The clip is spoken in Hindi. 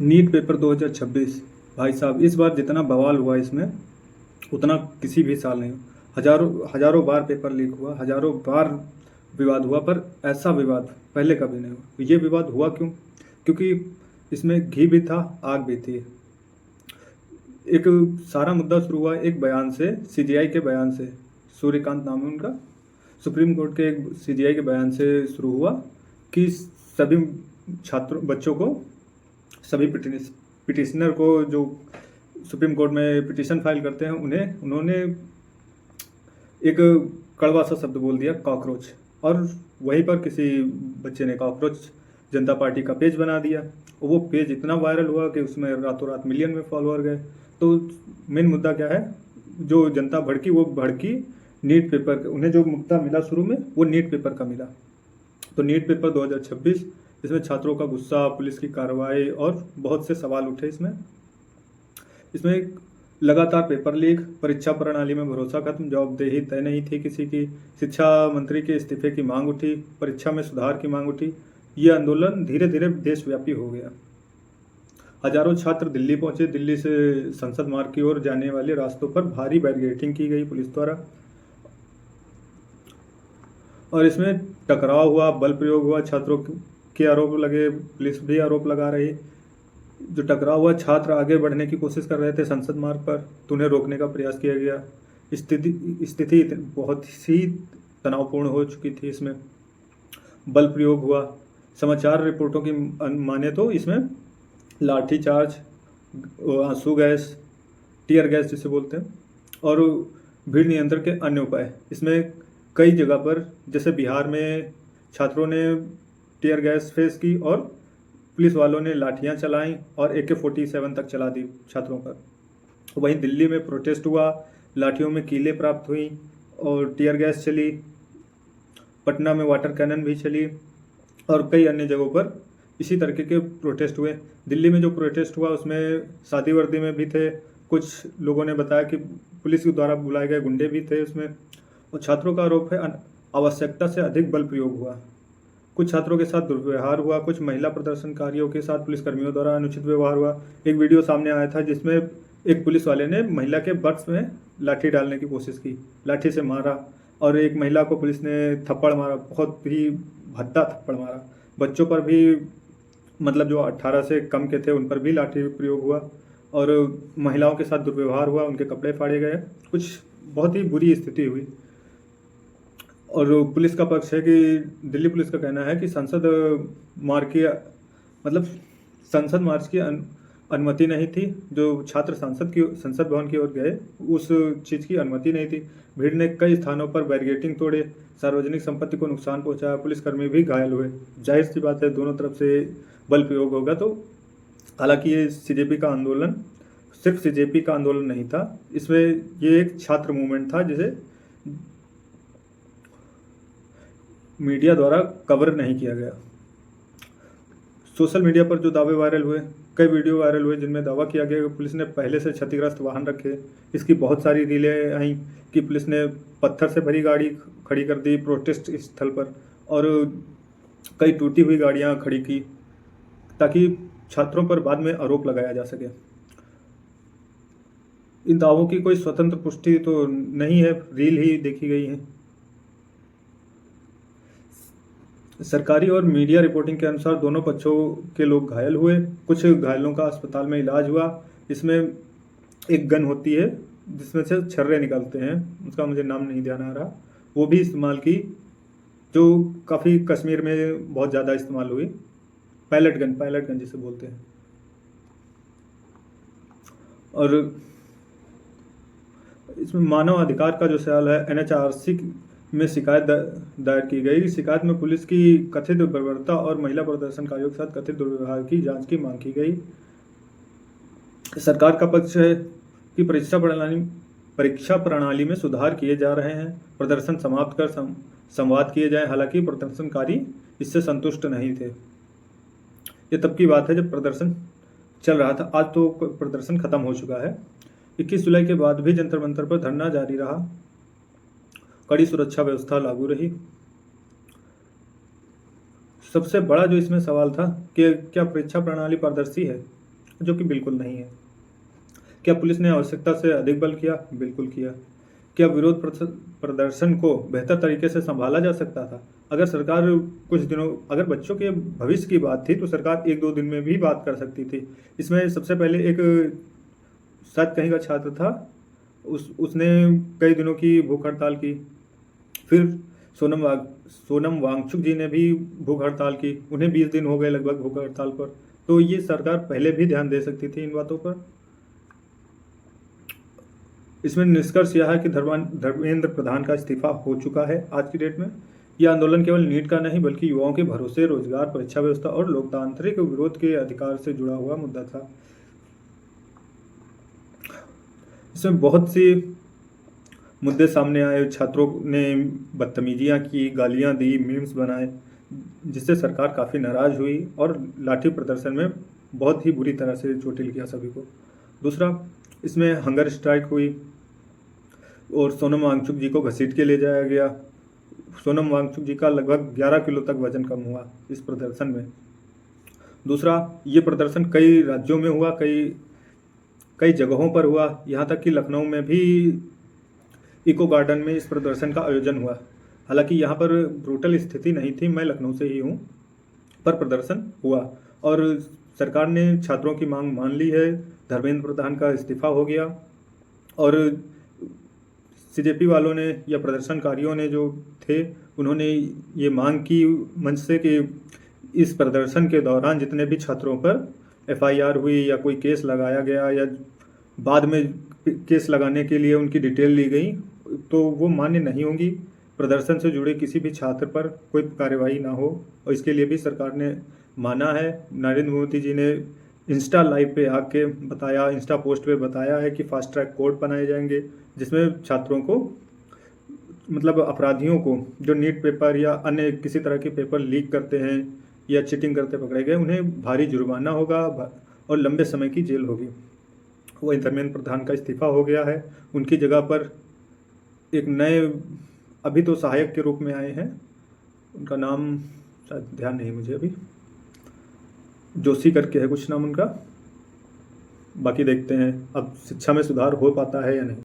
नीट पेपर 2026 भाई साहब, इस बार जितना बवाल हुआ इसमें उतना किसी भी साल नहीं। हजारों हजारों बार पेपर लीक हुआ, हजारों बार विवाद हुआ, पर ऐसा विवाद पहले कभी नहीं हुआ। ये विवाद हुआ क्यों? क्योंकि इसमें घी भी था, आग भी थी। एक सारा मुद्दा शुरू हुआ एक बयान से, सीजीआई के बयान से। सूर्यकांत नाम है उनका। सुप्रीम कोर्ट के एक सीजीआई के बयान से शुरू हुआ कि सभी छात्रों बच्चों को, सभी पिटिशनर को जो सुप्रीम कोर्ट में पिटीशन फाइल करते हैं उन्हें, उन्होंने एक कड़वा सा शब्द बोल दिया, कॉकरोच। और वहीं पर किसी बच्चे ने कॉकरोच जनता पार्टी का पेज बना दिया। वो पेज इतना वायरल हुआ कि उसमें रातों रात मिलियन में फॉलोअर गए। तो मेन मुद्दा क्या है? जो जनता भड़की, वो भड़की नीट पेपर, उन्हें जो मुद्दा मिला शुरू में वो नीट पेपर का मिला। तो नीट पेपर 2026, इसमें छात्रों का गुस्सा, पुलिस की कार्रवाई और बहुत से सवाल उठे इसमें। इसमें लगातार पेपर लीक, परीक्षा प्रणाली में भरोसा खत्म, जवाबदेही तय नहीं थी किसी की, शिक्षा मंत्री के इस्तीफे की मांग उठी, परीक्षा में सुधार की मांग उठी। ये आंदोलन धीरे धीरे देशव्यापी हो गया। हजारों छात्र दिल्ली पहुंचे। दिल्ली से संसद मार्ग की ओर जाने वाले रास्तों पर भारी बैरिकेडिंग की गई पुलिस द्वारा। और इसमें टकराव हुआ, बल प्रयोग हुआ, छात्रों के आरोप लगे, पुलिस भी आरोप लगा रही। जो टकराव हुआ, छात्र आगे बढ़ने की कोशिश कर रहे थे संसद मार्ग पर, तो उन्हें रोकने का प्रयास किया गया। स्थिति बहुत ही तनावपूर्ण हो चुकी थी। इसमें बल प्रयोग हुआ। समाचार रिपोर्टों की माने तो इसमें लाठीचार्ज, आंसू गैस, टीयर गैस जिसे बोलते हैं, और भीड़ नियंत्रण के अन्य उपाय। इसमें कई जगह पर, जैसे बिहार में छात्रों ने टीयर गैस फेस की और पुलिस वालों ने लाठियां चलाई और AK-47 तक चला दी छात्रों पर। वहीं दिल्ली में प्रोटेस्ट हुआ, लाठियों में कीलें प्राप्त हुई और टीयर गैस चली। पटना में वाटर कैनन भी चली और कई अन्य जगहों पर इसी तरीके के प्रोटेस्ट हुए। दिल्ली में जो प्रोटेस्ट हुआ उसमें सादी वर्दी में भी थे। कुछ लोगों ने बताया कि पुलिस के द्वारा बुलाए गए गुंडे भी थे उसमें। और छात्रों का आरोप है आवश्यकता से अधिक बल प्रयोग हुआ। कुछ छात्रों के साथ दुर्व्यवहार हुआ। कुछ महिला प्रदर्शनकारियों के साथ पुलिसकर्मियों द्वारा अनुचित व्यवहार हुआ। एक वीडियो सामने आया था जिसमें एक पुलिस वाले ने महिला के बर्स में लाठी डालने की कोशिश की, लाठी से मारा, और एक महिला को पुलिस ने थप्पड़ मारा, बहुत ही भद्दा थप्पड़ मारा। बच्चों पर भी, मतलब जो 18 से कम के थे उन पर भी लाठी प्रयोग हुआ और महिलाओं के साथ दुर्व्यवहार हुआ, उनके कपड़े फाड़े गए। कुछ बहुत ही बुरी स्थिति हुई। और पुलिस का पक्ष है कि दिल्ली पुलिस का कहना है कि संसद मार्ग की, मतलब संसद मार्च की अनुमति नहीं थी। जो छात्र संसद भवन की ओर गए, उस चीज़ की अनुमति नहीं थी। भीड़ ने कई स्थानों पर बैरिकेडिंग तोड़े, सार्वजनिक संपत्ति को नुकसान पहुंचाया, पुलिसकर्मी भी घायल हुए। जाहिर सी बात है दोनों तरफ से बल प्रयोग होगा। तो हालांकि ये सीजेपी का आंदोलन सिर्फ सीजेपी का आंदोलन नहीं था, इसमें ये एक छात्र मूवमेंट था जिसे मीडिया द्वारा कवर नहीं किया गया। सोशल मीडिया पर जो दावे वायरल हुए, कई वीडियो वायरल हुए जिनमें दावा किया गया कि पुलिस ने पहले से क्षतिग्रस्त वाहन रखे। इसकी बहुत सारी रीलें आई कि पुलिस ने पत्थर से भरी गाड़ी खड़ी कर दी प्रोटेस्ट स्थल पर और कई टूटी हुई गाड़ियां खड़ी की ताकि छात्रों पर बाद में आरोप लगाया जा सके। इन दावों की कोई स्वतंत्र पुष्टि तो नहीं है, रील ही देखी गई है। सरकारी और मीडिया रिपोर्टिंग के अनुसार दोनों पक्षों के लोग घायल हुए। कुछ घायलों का अस्पताल में इलाज हुआ। इसमें एक गन होती है जिसमें से छर्रे निकलते हैं, उसका मुझे नाम नहीं ध्यान आ रहा, वो भी इस्तेमाल की, जो काफ़ी कश्मीर में बहुत ज़्यादा इस्तेमाल हुई। पायलट गन जिसे बोलते हैं। और इसमें मानव अधिकार का जो सवाल है, NHRC में शिकायत दायर की गई। शिकायत में पुलिस की कथित बर्बरता और महिला प्रदर्शनकारियों के साथ कथित दुर्व्यवहार की जांच की मांग की गई। सरकार का पक्ष है कि परीक्षा प्रणाली में सुधार किए जा रहे हैं, प्रदर्शन समाप्त कर संवाद किए जाए। हालांकि प्रदर्शनकारी इससे संतुष्ट नहीं थे। ये तब की बात है जब प्रदर्शन चल रहा था। आज तो प्रदर्शन खत्म हो चुका है। 21 जुलाई के बाद भी जंतर मंतर पर धरना जारी रहा। कड़ी सुरक्षा व्यवस्था लागू रही। सबसे बड़ा जो इसमें सवाल था कि क्या परीक्षा प्रणाली पारदर्शी है? जो कि बिल्कुल नहीं है। क्या पुलिस ने आवश्यकता से अधिक बल किया? बिल्कुल किया। क्या विरोध प्रदर्शन को बेहतर तरीके से संभाला जा सकता था? अगर सरकार कुछ दिनों अगर बच्चों के भविष्य की बात थी तो सरकार 1-2 दिन में भी बात कर सकती थी। इसमें सबसे पहले एक शायद कहीं का छात्र था, उसने कई दिनों की भूख हड़ताल की। फिर सोनम वांगचुक जी ने भी भूख हड़ताल की, उन्हें 20 दिन हो गए लगभग भूख हड़ताल पर। तो ये सरकार पहले भी ध्यान दे सकती थी इन बातों पर। इसमें निष्कर्ष यह है कि धर्मेंद्र प्रधान का इस्तीफा हो चुका है आज की डेट में। यह आंदोलन केवल नीट का नहीं बल्कि युवाओं के भरोसे, रोजगार, परीक्षा व्यवस्था और लोकतांत्रिक विरोध के अधिकार से जुड़ा हुआ मुद्दा था। इसमें बहुत सी मुद्दे सामने आए, छात्रों ने बदतमीजियाँ की, गालियाँ दी, मीम्स बनाए, जिससे सरकार काफ़ी नाराज़ हुई और लाठी प्रदर्शन में बहुत ही बुरी तरह से चोटिल किया सभी को। दूसरा, इसमें हंगर स्ट्राइक हुई और सोनम वांगचुक जी को घसीट के ले जाया गया। सोनम वांगचुक जी का लगभग 11 किलो तक वजन कम हुआ इस प्रदर्शन में। दूसरा, ये प्रदर्शन कई राज्यों में हुआ, कई जगहों पर हुआ, यहाँ तक कि लखनऊ में भी इको गार्डन में इस प्रदर्शन का आयोजन हुआ। हालांकि यहाँ पर ब्रूटल स्थिति नहीं थी, मैं लखनऊ से ही हूँ, पर प्रदर्शन हुआ और सरकार ने छात्रों की मांग मान ली है। धर्मेंद्र प्रधान का इस्तीफा हो गया और सीजेपी वालों ने या प्रदर्शनकारियों ने जो थे उन्होंने ये मांग की मंच से कि इस प्रदर्शन के दौरान जितने भी छात्रों पर एफआईआर हुई या कोई केस लगाया गया या बाद में केस लगाने के लिए उनकी डिटेल ली गई तो वो मान्य नहीं होंगी। प्रदर्शन से जुड़े किसी भी छात्र पर कोई कार्रवाई ना हो और इसके लिए भी सरकार ने माना है। नरेंद्र मोदी जी ने इंस्टा लाइव पे आके बताया, इंस्टा पोस्ट पे बताया है कि फास्ट ट्रैक कोर्ट बनाए जाएंगे जिसमें छात्रों को मतलब अपराधियों को जो नीट पेपर या अन्य किसी तरह के पेपर लीक करते हैं या चीटिंग करते पकड़े गए उन्हें भारी जुर्माना होगा और लंबे समय की जेल होगी। वो धर्मेंद्र प्रधान का इस्तीफा हो गया है, उनकी जगह पर एक नए अभी तो सहायक के रूप में आए हैं, उनका नाम शायद ध्यान नहीं मुझे अभी, जोशी करके है कुछ नाम उनका। बाकी देखते हैं अब शिक्षा में सुधार हो पाता है या नहीं।